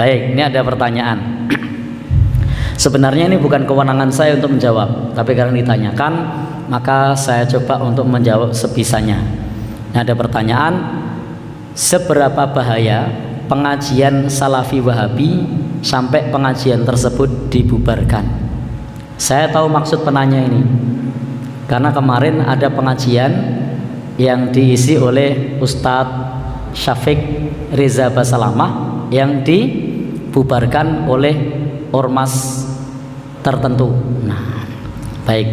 Baik, ini ada pertanyaan. Sebenarnya ini bukan kewenangan saya untuk menjawab, tapi karena ditanyakan, maka saya coba untuk menjawab sebisanya. Ini ada pertanyaan, seberapa bahaya pengajian Salafi Wahabi sampai pengajian tersebut dibubarkan? Saya tahu maksud penanya ini, karena kemarin ada pengajian yang diisi oleh Ustadz Syafiq Reza Basalamah yang dibubarkan oleh ormas tertentu. Nah, baik.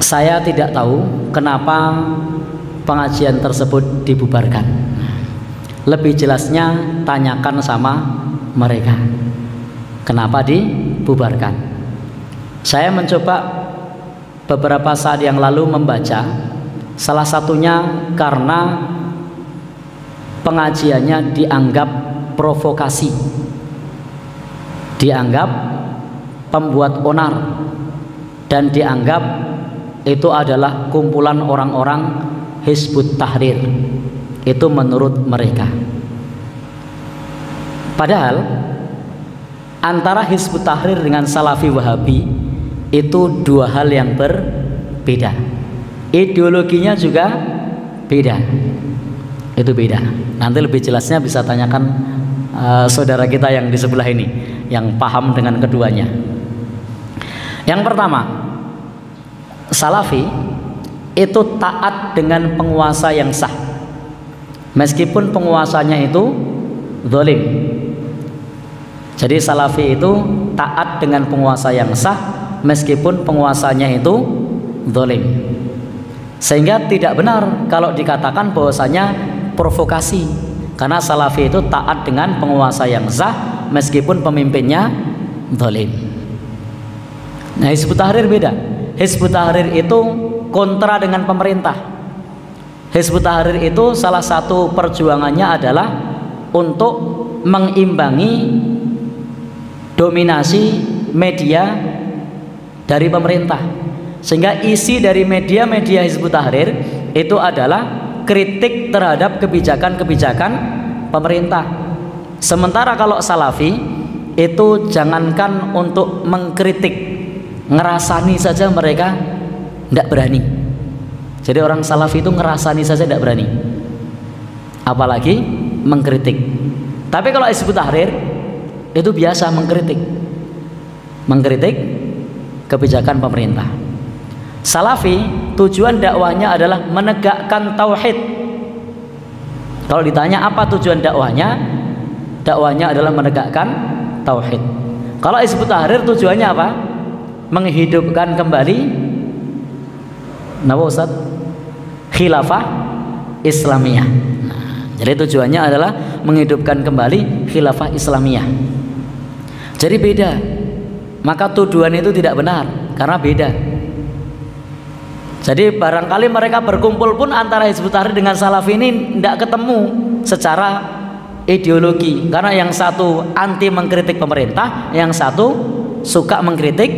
Saya tidak tahu kenapa pengajian tersebut dibubarkan. Lebih jelasnya tanyakan sama mereka. Kenapa dibubarkan? Saya mencoba beberapa saat yang lalu membaca, salah satunya karena pengajiannya dianggap provokasi, dianggap pembuat onar, dan dianggap itu adalah kumpulan orang-orang Hizbut Tahrir. Itu menurut mereka. Padahal antara Hizbut Tahrir dengan Salafi Wahabi itu dua hal yang berbeda. Ideologinya juga beda. Itu beda. Nanti lebih jelasnya bisa tanyakan saudara kita yang di sebelah ini, yang paham dengan keduanya. Yang pertama, Salafi itu taat dengan penguasa yang sah, meskipun penguasanya itu zalim. Jadi Salafi itu taat dengan penguasa yang sah, meskipun penguasanya itu zalim. Sehingga tidak benar kalau dikatakan bahwasanya provokasi, karena Salafi itu taat dengan penguasa yang sah meskipun pemimpinnya zalim. Nah, Hizbut Tahrir beda. Hizbut Tahrir itu kontra dengan pemerintah. Hizbut Tahrir itu salah satu perjuangannya adalah untuk mengimbangi dominasi media dari pemerintah. Sehingga isi dari media-media Hizbut Tahrir itu adalah kritik terhadap kebijakan-kebijakan pemerintah. Sementara kalau Salafi itu jangankan untuk mengkritik, ngerasani saja mereka tidak berani. Jadi orang Salafi itu ngerasani saja tidak berani, apalagi mengkritik. Tapi kalau Hizbut Tahrir itu biasa mengkritik kebijakan pemerintah. Salafi tujuan dakwahnya adalah menegakkan tauhid. Kalau ditanya apa tujuan dakwahnya, dakwahnya adalah menegakkan tauhid. Kalau Hizbut Tahrir tujuannya apa? Menghidupkan kembali Nabi Ustaz khilafah Islamiyah. Jadi tujuannya adalah menghidupkan kembali khilafah Islamiyah. Jadi beda. Maka tuduhan itu tidak benar karena beda. Jadi barangkali mereka berkumpul pun antara Hizbut Tahrir dengan Salafi ini tidak ketemu secara ideologi, karena yang satu anti mengkritik pemerintah, yang satu suka mengkritik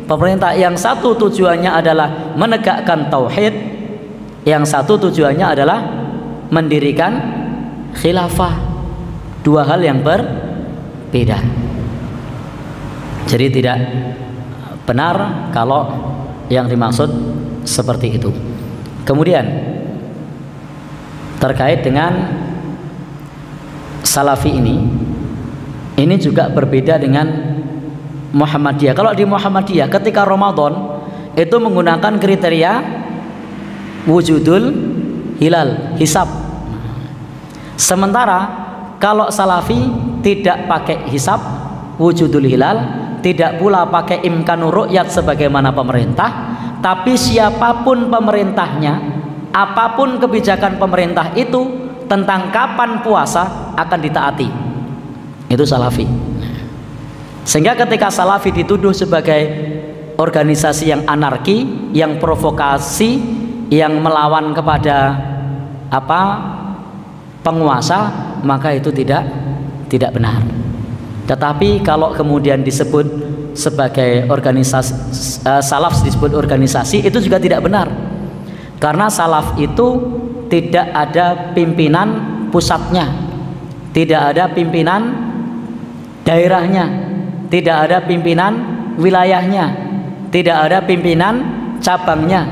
pemerintah. Yang satu tujuannya adalah menegakkan tauhid, yang satu tujuannya adalah mendirikan khilafah. Dua hal yang berbeda. Jadi tidak benar kalau yang dimaksud seperti itu. Kemudian terkait dengan Salafi ini juga berbeda dengan Muhammadiyah. Kalau di Muhammadiyah ketika Ramadan itu menggunakan kriteria wujudul hilal, hisab. Sementara kalau Salafi tidak pakai hisab, wujudul hilal, tidak pula pakai imkanur ru'yat sebagaimana pemerintah, tapi siapapun pemerintahnya, apapun kebijakan pemerintah itu, tentang kapan puasa akan ditaati. Itu Salafi. Sehingga ketika Salafi dituduh sebagai organisasi yang anarki, yang provokasi, yang melawan kepada penguasa, maka itu tidak benar. Tetapi kalau kemudian disebut sebagai organisasi, salaf disebut organisasi, itu juga tidak benar, karena salaf itu tidak ada pimpinan pusatnya, tidak ada pimpinan daerahnya, tidak ada pimpinan wilayahnya, tidak ada pimpinan cabangnya,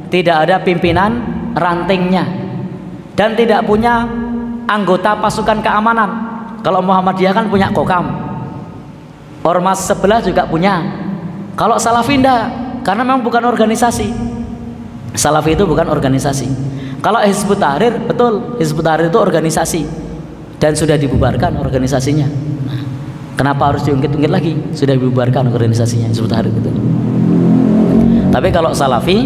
tidak ada pimpinan rantingnya, dan tidak punya anggota pasukan keamanan. Kalau Muhammadiyah kan punya kokam, ormas sebelah juga punya. Kalau Salafi enggak, karena memang bukan organisasi. Salafi itu bukan organisasi. Kalau Hizbut Tahrir, betul, Hizbut Tahrir itu organisasi dan sudah dibubarkan organisasinya. Nah, kenapa harus diungkit-ungkit lagi? Sudah dibubarkan organisasinya Hizbut Tahrir itu. Tapi kalau Salafi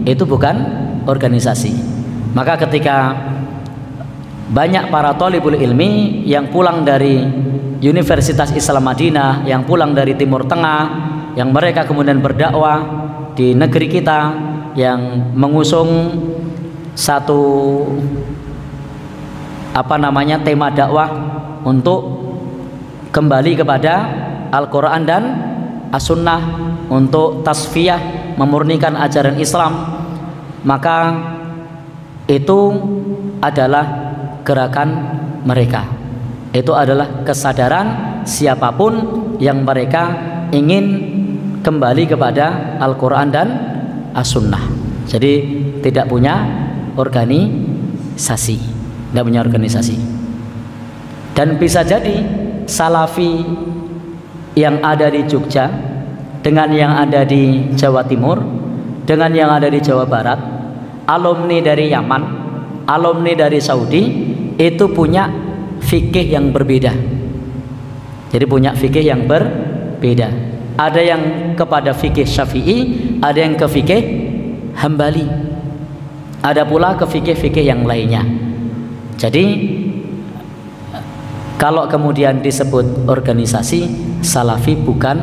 itu bukan organisasi. Maka ketika banyak para thalibul ilmi yang pulang dari Universitas Islam Madinah, yang pulang dari Timur Tengah, yang mereka kemudian berdakwah di negeri kita, yang mengusung satu tema dakwah untuk kembali kepada Al-Quran dan As-Sunnah, untuk tasfiyah, memurnikan ajaran Islam, maka itu adalah gerakan mereka. Itu adalah kesadaran siapapun yang mereka ingin kembali kepada Al-Quran dan As-Sunnah. Jadi tidak punya organisasi, tidak punya organisasi. Dan bisa jadi Salafi yang ada di Jogja dengan yang ada di Jawa Timur, dengan yang ada di Jawa Barat, alumni dari Yaman, alumni dari Saudi, itu punya fikih yang berbeda. Jadi punya fikih yang berbeda. Ada yang kepada fikih Syafi'i, ada yang ke fikih Hambali, ada pula ke fikih-fikih yang lainnya. Jadi kalau kemudian disebut organisasi, Salafi bukan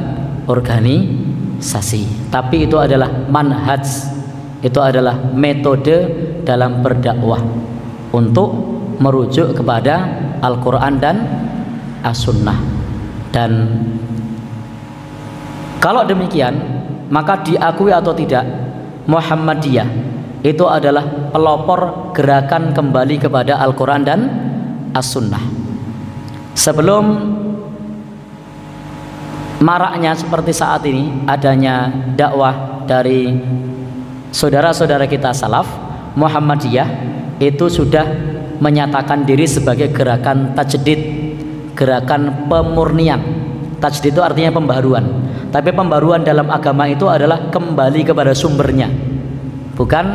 organisasi, tapi itu adalah manhaj, itu adalah metode dalam berdakwah untuk merujuk kepada Al-Quran dan As-Sunnah. Dan kalau demikian, maka diakui atau tidak, Muhammadiyah itu adalah pelopor gerakan kembali kepada Al-Quran dan As-Sunnah. Sebelum maraknya seperti saat ini adanya dakwah dari saudara-saudara kita salaf, Muhammadiyah itu sudah menyatakan diri sebagai gerakan tajdid, gerakan pemurnian. Tajdid itu artinya pembaharuan, tapi pembaharuan dalam agama itu adalah kembali kepada sumbernya, bukan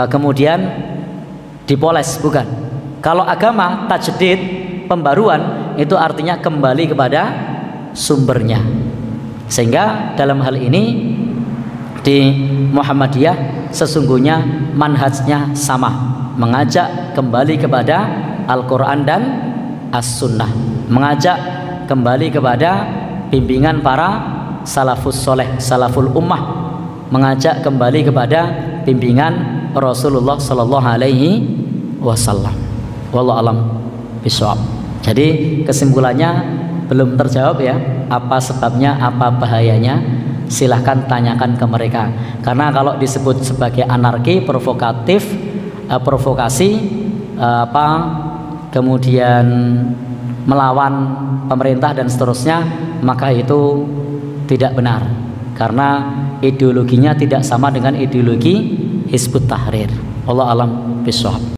kemudian dipoles, bukan. Kalau agama tajdid, pembaruan, itu artinya kembali kepada sumbernya. Sehingga dalam hal ini di Muhammadiyah sesungguhnya manhajnya sama, mengajak kembali kepada Al-Quran dan As-Sunnah, mengajak kembali kepada bimbingan para salafus soleh, salaful ummah, mengajak kembali kepada bimbingan Rasulullah Sallallahu Alaihi Wasallam. Wallahu alam bishawab. Jadi kesimpulannya belum terjawab ya, apa sebabnya, apa bahayanya, silahkan tanyakan ke mereka. Karena kalau disebut sebagai anarki, provokatif, provokasi, kemudian melawan pemerintah dan seterusnya, maka itu tidak benar, karena ideologinya tidak sama dengan ideologi Hizbut Tahrir. Allah alam bishawab.